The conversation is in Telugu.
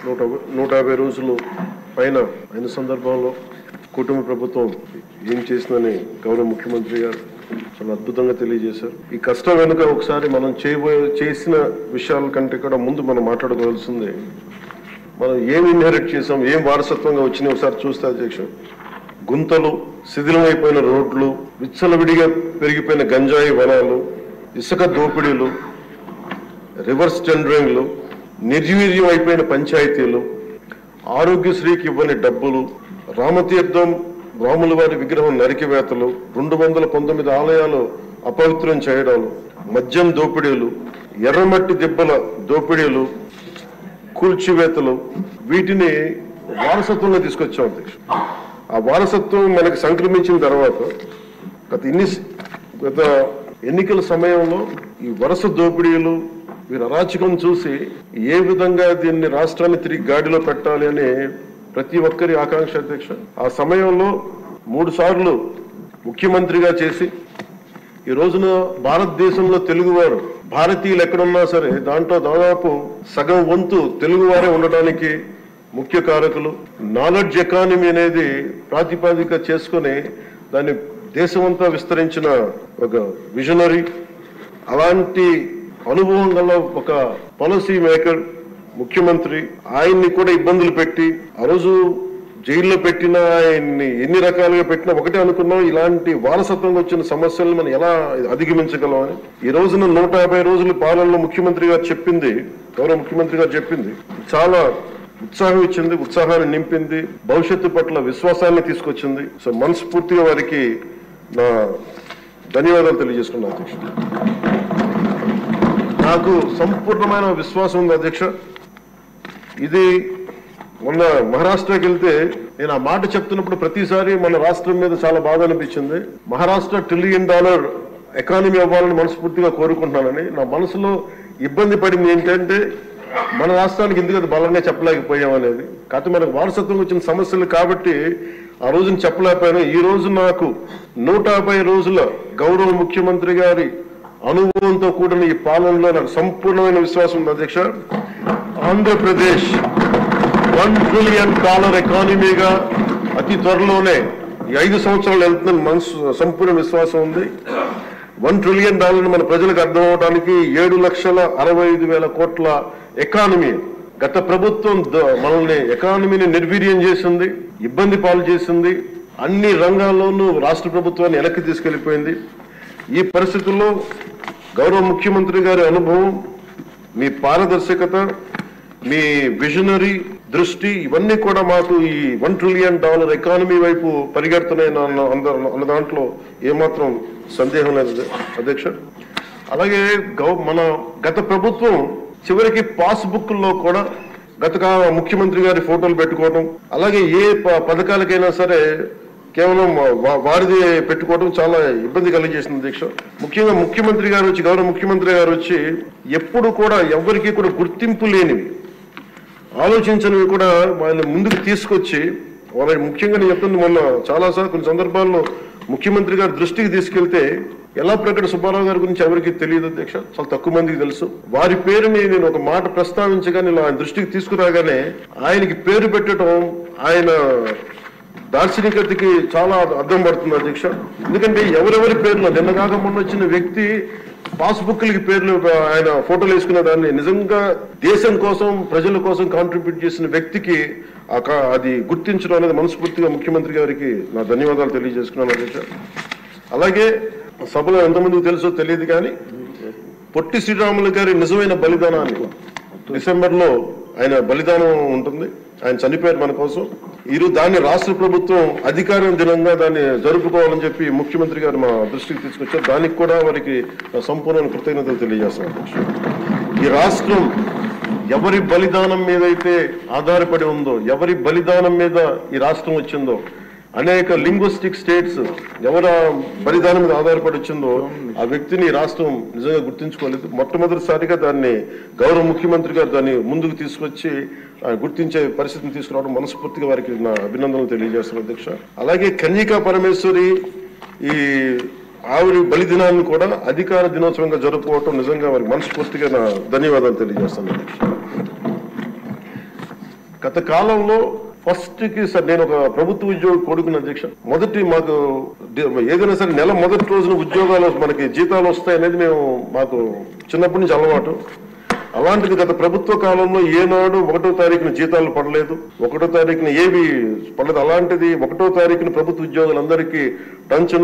150 రోజులు పైన అయిన సందర్భంలో కుటుంబ ప్రభుత్వం ఏం చేసిందని గౌరవ ముఖ్యమంత్రి గారు చాలా అద్భుతంగా తెలియజేశారు. ఈ కష్టం వెనుక ఒకసారి మనం చేసిన విషయాల కంటే కూడా ముందు మనం మాట్లాడుకోవాల్సిందే. మనం ఏం ఇన్హెరిట్ చేసాం, ఏం వారసత్వంగా వచ్చినాయి ఒకసారి చూస్తే అధ్యక్ష, గుంతలు, శిథిలమైపోయిన రోడ్లు, విచ్చలవిడిగా పెరిగిపోయిన గంజాయి వనాలు, ఇసుక దోపిడీలు, రివర్స్ టెండరింగ్లు, నిర్వీర్యం అయిపోయిన పంచాయతీలు, ఆరోగ్యశ్రీకి ఇవ్వని డబ్బులు, రామతీర్థం రాముల వారి విగ్రహం నరికివేతలు, 219 ఆలయాలు అపవిత్రం చేయడాలు, మద్యం దోపిడీలు, ఎర్రమట్టి దిబ్బల దోపిడీలు, కూల్చివేతలు, వీటిని వారసత్వంగా తీసుకొచ్చాం అధ్యక్ష. ఆ వారసత్వం మనకి సంక్రమించిన తర్వాత గత ఎన్నికల సమయంలో ఈ వరుస దోపిడీలు, వీరి అరాచకం చూసి ఏ విధంగా దీన్ని రాష్ట్రాన్ని తిరిగి గాడిలో పెట్టాలి అని ప్రతి ఒక్కరి ఆకాంక్ష అధ్యక్ష. ఆ సమయంలో 3 సార్లు ముఖ్యమంత్రిగా చేసి ఈ రోజున భారతదేశంలో తెలుగువారు, భారతీయులు ఎక్కడున్నా సరే దాంట్లో దాదాపు సగం వంతు తెలుగువారే ఉండటానికి ముఖ్య కారకులు. నాలెడ్జ్ ఎకానమీ అనేది ప్రాతిపదిక చేసుకుని దాన్ని దేశమంతా విస్తరించిన ఒక విజనరీ, అలాంటి అనుభవం గల ఒక పాలసీ మేకర్ ముఖ్యమంత్రి. ఆయన్ని కూడా ఇబ్బందులు పెట్టి ఆ రోజు జైల్లో పెట్టిన, ఆయన్ని ఎన్ని రకాలుగా పెట్టినా ఒకటే అనుకున్నాం, ఇలాంటి వారసత్వంగా వచ్చిన సమస్యలను మనం ఎలా అధిగమించగలం అని. ఈ రోజున 150 రోజుల పాలనలో ముఖ్యమంత్రి గారు చెప్పింది, గౌరవ ముఖ్యమంత్రి గారు చెప్పింది చాలా ఉత్సాహం ఇచ్చింది, ఉత్సాహాన్ని నింపింది, భవిష్యత్తు పట్ల విశ్వాసాన్ని తీసుకొచ్చింది. సో మనస్ఫూర్తిగా వారికి నా ధన్యవాదాలు తెలియజేసుకున్నాను అధ్యక్ష. నాకు సంపూర్ణమైన విశ్వాసం ఉంది అధ్యక్ష. ఇది మొన్న మహారాష్ట్రకి వెళ్తే నేను ఆ మాట చెప్తున్నప్పుడు ప్రతిసారి మన రాష్ట్రం మీద చాలా బాధ అనిపించింది. మహారాష్ట్ర $1 ట్రిలియన్ ఎకానమీ అవ్వాలని మనస్ఫూర్తిగా కోరుకుంటున్నానని. నా మనసులో ఇబ్బంది పడింది ఏంటంటే మన రాష్ట్రానికి ఎందుకు అది బలంగా చెప్పలేకపోయాం అనేది. కాకపోతే మనకు వారసత్వం వచ్చిన సమస్యలు కాబట్టి ఆ రోజున చెప్పలేకపోయాను. ఈ రోజు నాకు 150 రోజుల గౌరవ ముఖ్యమంత్రి గారి అనుభవంతో కూడిన ఈ పాలనలో నాకు సంపూర్ణమైన విశ్వాసం ఉంది అధ్యక్ష. ఆంధ్రప్రదేశ్ $1 ట్రిలియన్ ఎకానమీగా అతి త్వరలోనే ఈ 5 సంవత్సరాలు వెళ్తుందని మనసు సంపూర్ణ విశ్వాసం ఉంది. $1 ట్రిలియన్ మన ప్రజలకు అర్థం అవడానికి 7,65,000 కోట్ల ఎకానమీ. గత ప్రభుత్వం మనల్ని ఎకానమీని నిర్వీర్యం చేసింది, ఇబ్బంది పాలు చేసింది, అన్ని రంగాల్లోనూ రాష్ట్ర ప్రభుత్వాన్ని వెనక్కి తీసుకెళ్లిపోయింది. ఈ పరిస్థితుల్లో గౌరవ ముఖ్యమంత్రి గారి అనుభవం, మీ పారదర్శకత, మీ విజనరీ దృష్టి, ఇవన్నీ కూడా మాకు ఈ $1 ట్రిలియన్ ఎకానమీ వైపు పరిగెడుతున్నాయి అన్న దాంట్లో ఏమాత్రం సందేహం లేదు అధ్యక్ష. అలాగే మన గత ప్రభుత్వం చివరికి పాస్బుక్లో కూడా గత ముఖ్యమంత్రి గారి ఫోటోలు పెట్టుకోవడం, అలాగే ఏ పథకాలకైనా సరే కేవలం వారిది పెట్టుకోవడం చాలా ఇబ్బంది కలిగజేసింది అధ్యక్ష. ముఖ్యంగా ముఖ్యమంత్రి గారు వచ్చి, గౌరవ ముఖ్యమంత్రి గారు వచ్చి ఎప్పుడు కూడా ఎవరికి కూడా గుర్తింపు లేనివి, ఆలోచించనివి కూడా వాళ్ళని ముందుకు తీసుకొచ్చి వాళ్ళకి ముఖ్యంగా నేను చెప్తుంది, మొన్న చాలాసార్లు కొన్ని సందర్భాల్లో ముఖ్యమంత్రి గారి దృష్టికి తీసుకెళ్తే ఎల్లాప్రగడ సుబ్బారావు గారి గురించి ఎవరికి తెలియదు అధ్యక్ష, చాలా తక్కువ మందికి తెలుసు. వారి పేరుని నేను ఒక మాట ప్రస్తావించగానే ఆయన దృష్టికి తీసుకురాగానే ఆయనకి పేరు పెట్టడం ఆయన దార్శనికతకి చాలా అర్థం పడుతుంది అధ్యక్ష. ఎందుకంటే ఎవరెవరి పేర్లు నిన్న కాక మొన్న వచ్చిన వ్యక్తి పాస్బుక్లకి పేర్లు ఆయన ఫోటోలు వేసుకున్న దాన్ని నిజంగా దేశం కోసం, ప్రజల కోసం కాంట్రిబ్యూట్ చేసిన వ్యక్తికి అది గుర్తించడం అనేది మనస్ఫూర్తిగా ముఖ్యమంత్రి గారికి నా ధన్యవాదాలు తెలియజేసుకున్నాను అధ్యక్ష. అలాగే సభలో ఎంతమందికి తెలుసో తెలియదు కానీ పొట్టి శ్రీరాములు గారి నిజమైన బలిదానాన్ని డిసెంబర్లో ఆయన బలిదానం ఉంటుంది, ఆయన చనిపోయారు మన కోసం. ఈరోజు దాన్ని రాష్ట్ర ప్రభుత్వం అధికారం దినంగా దాన్ని జరుపుకోవాలని చెప్పి ముఖ్యమంత్రి గారు మా దృష్టికి తీసుకొచ్చారు. దానికి కూడా వారికి సంపూర్ణ కృతజ్ఞతలు తెలియజేస్తున్నాను. ఈ రాష్ట్రం ఎవరి బలిదానం మీద అయితే ఆధారపడి ఉందో, ఎవరి బలిదానం మీద ఈ రాష్ట్రం వచ్చిందో, అనేక లింగ్విస్టిక్ స్టేట్స్ ఎవరు బలిదానం మీద ఆధారపడి వచ్చిందో ఆ వ్యక్తిని రాష్ట్రం నిజంగా గుర్తించుకోలేదు. మొట్టమొదటిసారిగా దాన్ని గౌరవ ముఖ్యమంత్రి గారు దాన్ని ముందుకు తీసుకొచ్చి గుర్తించే పరిస్థితిని తీసుకురావడం మనస్ఫూర్తిగా వారికి నా అభినందనలు తెలియజేస్తున్నాను అధ్యక్ష. అలాగే కన్యకా పరమేశ్వరి ఈ ఆవిడ బలిదినాన్ని కూడా అధికార దినోత్సవంగా జరుపుకోవటం నిజంగా వారికి మనస్ఫూర్తిగా నా ధన్యవాదాలు తెలియజేస్తాను అధ్యక్ష. గత కాలంలో ఫస్ట్ కి సార్ నేను ఒక ప్రభుత్వ ఉద్యోగ కొడుకుని అధ్యక్ష. మొదటి మాకు ఏదైనా సరే నెల మొదటి రోజున ఉద్యోగాలు మనకి జీతాలు వస్తాయి అనేది మాకు చిన్నప్పటి నుంచి అలవాటు. అలాంటిది గత ప్రభుత్వ కాలంలో ఏనాడు 1వ తారీఖున జీతాలు పడలేదు, 1వ తారీఖున ఏవి పడలేదు. అలాంటిది 1వ తారీఖున ప్రభుత్వ ఉద్యోగులందరికీ టంచ్